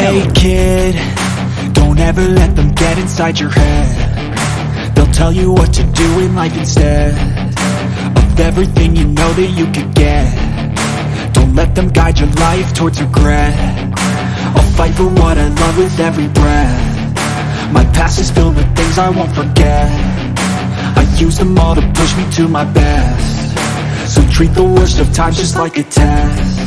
Hey kid, don't ever let them get inside your head. They'll tell you what to do in life instead of everything you know that you could get. Don't let them guide your life towards regret. I'll fight for what I love with every breath. My past is filled with things I won't forget. I use them all to push me to my best. So treat the worst of times just like a test.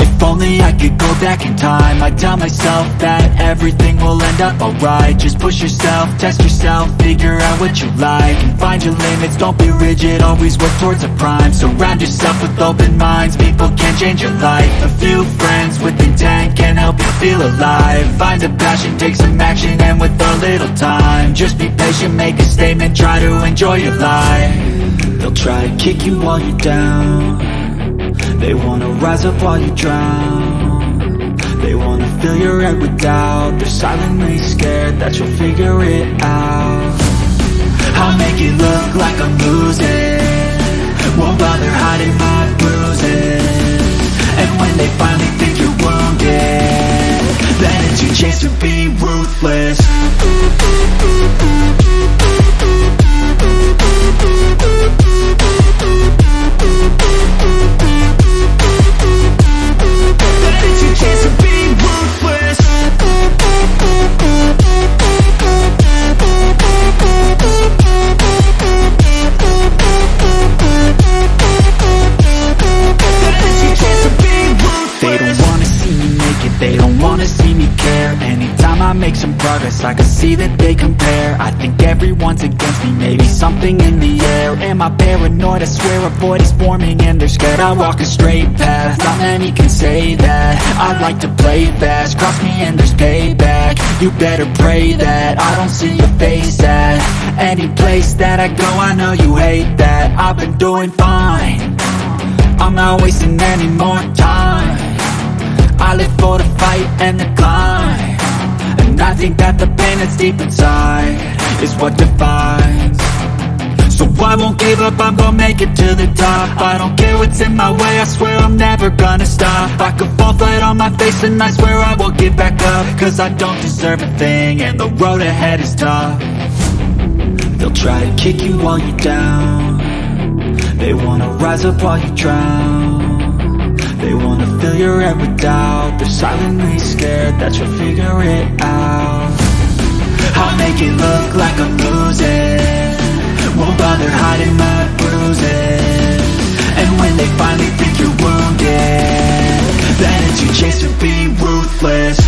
If only I could go back in time, I'd tell myself that everything will end up alright. Just push yourself, test yourself, figure out what you like, and find your limits, don't be rigid, always work towards a prime. Surround yourself with open minds, people can change your life. A few friends with intent can help you feel alive. Find a passion, take some action, and with a little time, just be patient, make a statement, try to enjoy your life. They'll try to kick you while you're down. They wanna rise up while you drown. They wanna fill your head with doubt. They're silently scared that you'll figure it out. I'll make it look like I'm losing, won't bother hiding my bruises. And when they finally think you're wounded, then it's your chance to be ruthless. They don't wanna see me care. Anytime I make some progress, I can see that they compare. I think everyone's against me, maybe something in the air. Am I paranoid? I swear a void is forming and they're scared. I walk a straight path, not many can say that. I like to play fast, cross me and there's payback. You better pray that I don't see your face at any place that I go. I know you hate that. I've been doing fine, I'm not wasting any more time. I live for the fight and the climb, and I think that the pain that's deep inside is what defines. So I won't give up, I'm gonna make it to the top. I don't care what's in my way, I swear I'm never gonna stop. I could fall flat on my face and I swear I will get back up, cause I don't deserve a thing and the road ahead is tough. They'll try to kick you while you're down. They wanna rise up while you drown. They wanna fill your head with doubt. They're silently scared that you'll figure it out. I'll make it look like I'm losing, won't bother hiding my bruises. And when they finally think you're wounded, then it's your chance to be ruthless.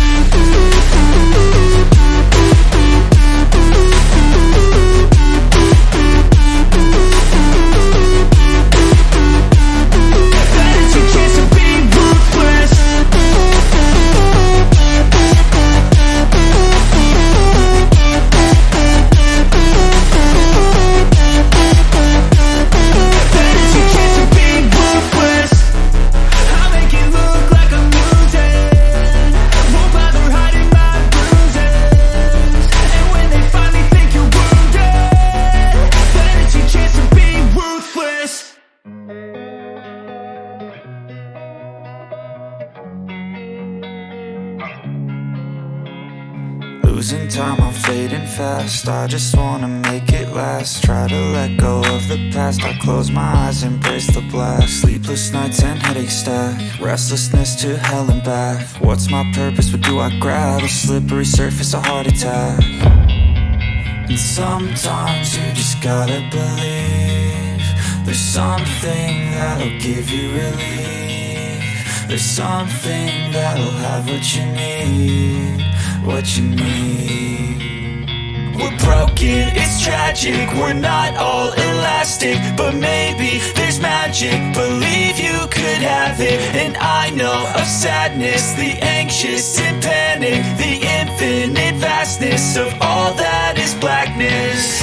Losing time, I'm fading fast. I just wanna make it last. Try to let go of the past. I close my eyes, embrace the blast. Sleepless nights and headaches stack. Restlessness to hell and back. What's my purpose? What do I grab? A slippery surface, a heart attack. And sometimes you just gotta believe there's something that'll give you relief. There's something that'll have what you need, what you need. We're broken, it's tragic, we're not all elastic, but maybe there's magic, believe you could have it. And I know of sadness, the anxious and panic, the infinite vastness of all that is blackness.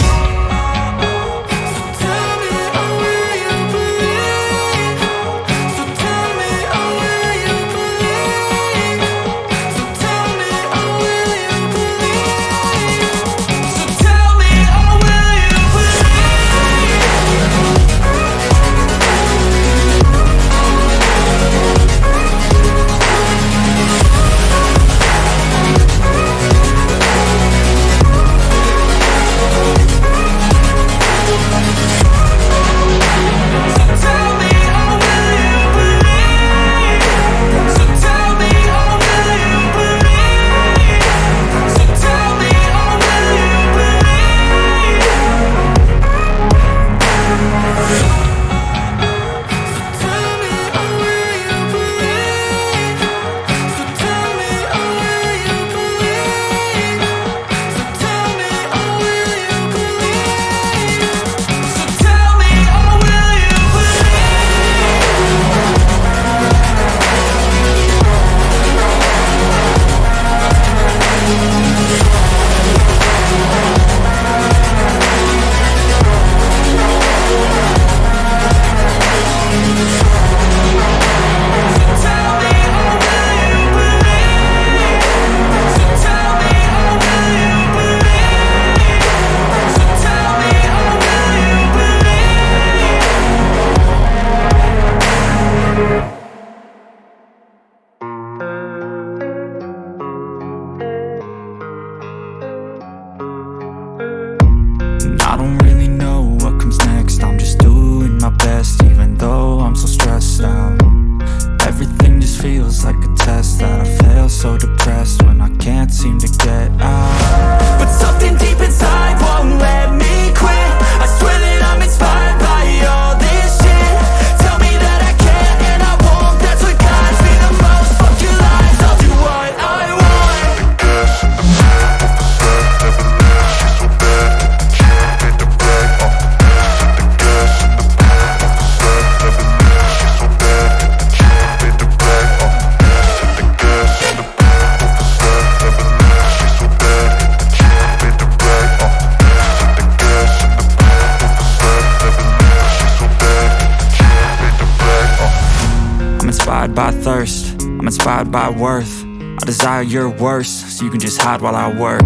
inspired by thirst, I'm inspired by worth. I desire your worst, so you can just hide while I work.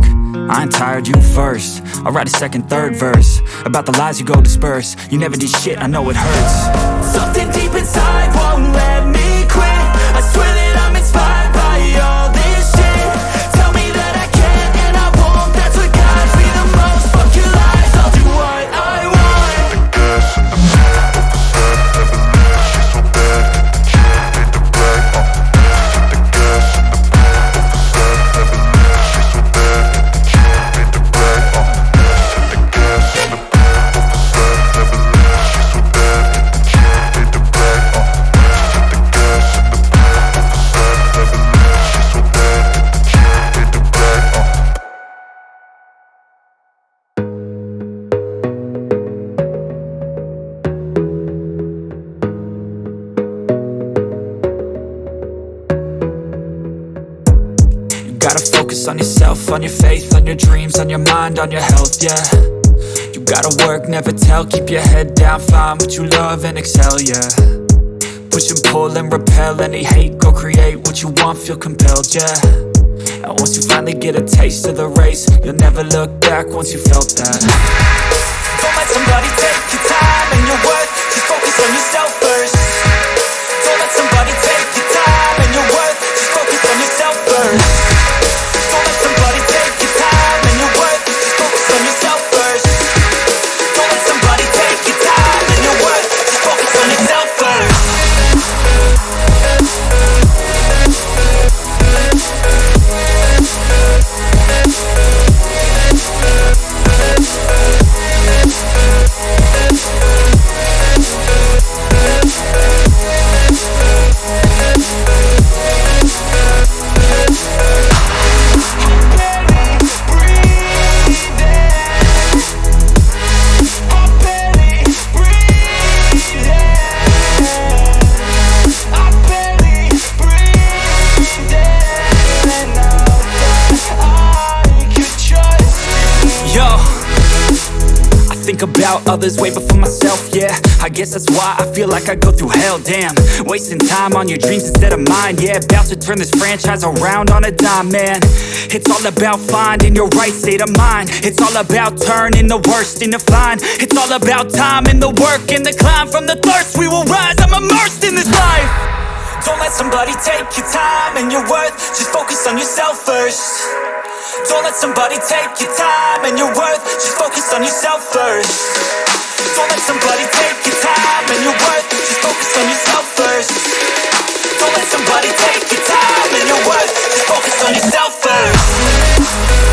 I ain't tired, you first. I'll write a second, third verse about the lies you go disperse. You never did shit, I know it hurts. Something deep inside won't let me quit. I swear that I'm inspired by all this shit. Tell me that I can and I won't. That's what guides me the most. Fuck your lies, I'll do what I want. The gas in the back of the set, never leave, she's so bad. Can't hit the brag, the gas in the back of the set, never leave, she's so bad. Can't hit the brag, the gas in the back of the set, never leave, she's so bad. Can't hit the brag, the gas in the back of the set, never leave, she's so bad. Can't hit the brag, Gotta focus on yourself, on your faith, on your dreams, on your mind, on your health, yeah. You gotta work, never tell, keep your head down, find what you love and excel, yeah. Push and pull and repel any hate, go create what you want, feel compelled, yeah. And once you finally get a taste of the race, you'll never look back once you felt that. Don't let somebody take your time and your worth. Just focus on yourself first. Don't let somebody take your time and your worth. Just focus on yourself first. Don't let somebody take your time and your worth. Just focus on yourself first. Don't let somebody take your time and your worth. Just focus on yourself first. About others way before myself, yeah. I guess that's why I feel like I go through hell, damn. Wasting time on your dreams instead of mine, yeah. About to turn this franchise around on a dime, man. It's all about finding your right state of mind. It's all about turning the worst into fine. It's all about time and the work and the climb. From the thirst we will rise, I'm immersed in this life. Don't let somebody take your time and your worth. Just focus on yourself first. Don't let somebody take your time and your worth. Just focus on yourself first. Don't let somebody take your time and your worth. Just focus on yourself first. Don't let somebody take your time and your worth. Just focus on yourself first.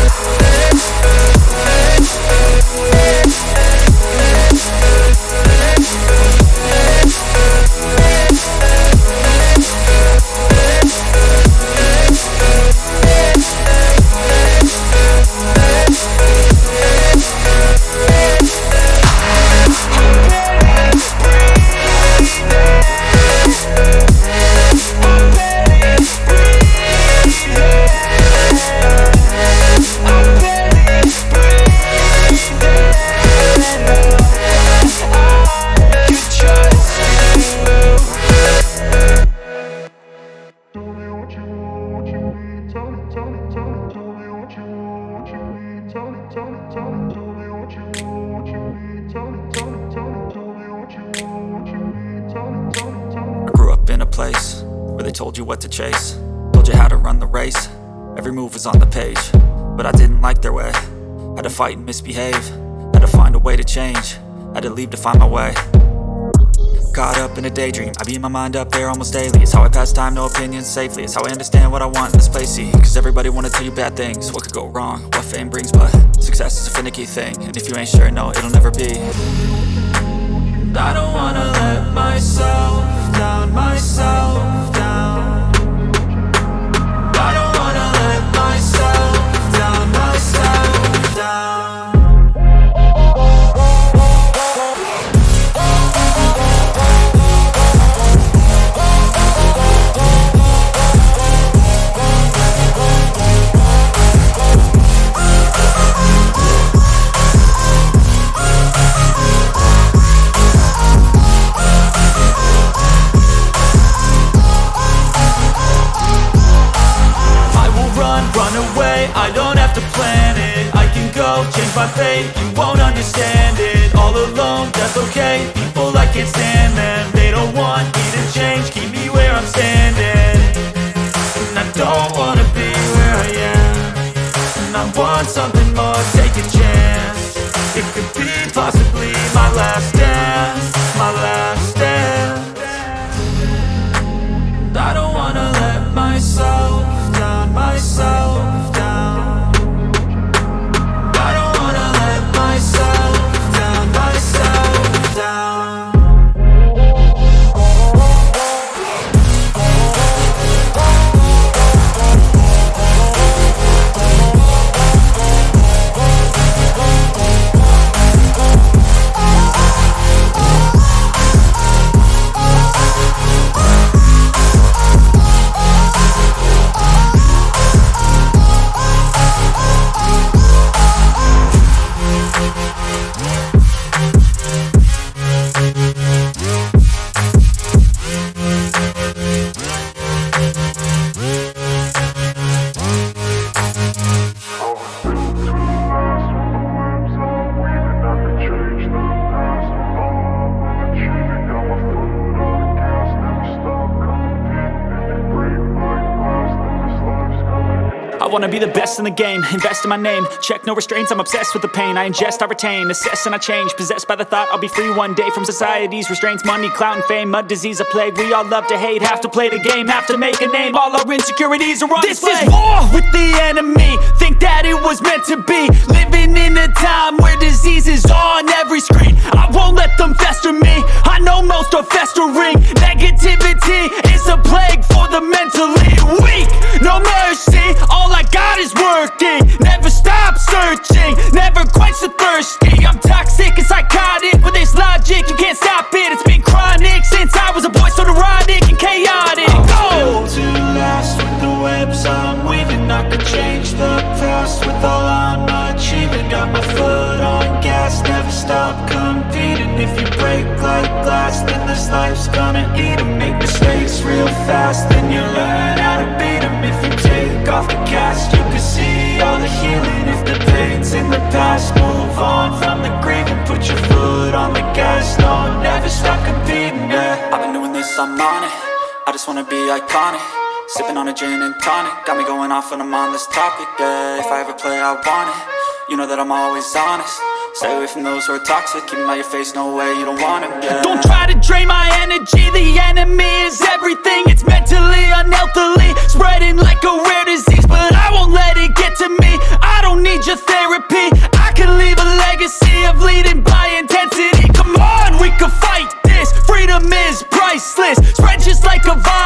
Told you what to chase, told you how to run the race. Every move was on the page, but I didn't like their way. Had to fight and misbehave, had to find a way to change. Had to leave to find my way. Caught up in a daydream, I beat my mind up there almost daily. It's how I pass time, no opinions safely. It's how I understand what I want in this place, see. Cause everybody wanna tell you bad things, what could go wrong, what fame brings. But success is a finicky thing, and if you ain't sure, no, it'll never be. I don't wanna let myself down, myself down. I don't wanna let myself down, myself down. my fate, you won't understand it. All alone, that's okay, people I can't stand them. They don't want me to change, keep me where I'm standing. And I don't wanna be where I am, and I want something more, take a chance. It could be possibly my last dance, my last dance. And I don't wanna let myself down, myself down. I don't wanna let myself down, myself down. I wanna be the best in the game, invest in my name. Check no restraints, I'm obsessed with the pain. I ingest, I retain, assess and I change. Possessed by the thought I'll be free one day from society's restraints. Money, clout and fame, mud, disease, a plague. We all love to hate, have to play the game, have to make a name. All our insecurities are on display. This is war with the enemy, think that it was meant to be. Living in a time where disease is on every screen. I won't let them fester me, I know most are festering. Negativity is a plague for the mentally weak. No mercy, all I got is working. Never stop searching, never quench the thirsty. I'm toxic and psychotic with this logic, you can't stop it. It's been chronic since I was a boy, so neurotic and chaotic. Built to last with the webs I'm weaving. I could change the past with all I'm achieving. Got my foot on gas, never stop competing. If you break like glass, then this life's gonna eat 'em. Make mistakes real fast, then you learn how to beat 'em. If you take off the cast, you can see all the healing. If the pain's in the past, move on from the grave and put your foot on the gas. No, never stop competing, yeah. I've been doing this, I'm on it. I just wanna be iconic. Sipping on a gin and tonic, got me going off when I'm on this topic, yeah. If I ever play, I want it. You know that I'm always honest. Stay away from those who are toxic, keep 'em out your face, no way, you don't want 'em, yeah. Don't try to drain my energy, the enemy is everything. It's mentally, unhealthily, spreading like a rare disease. But I won't let it get to me, I don't need your therapy. I can leave a legacy of leading by intensity. Come on, we can fight this, freedom is priceless. Spread just like a virus.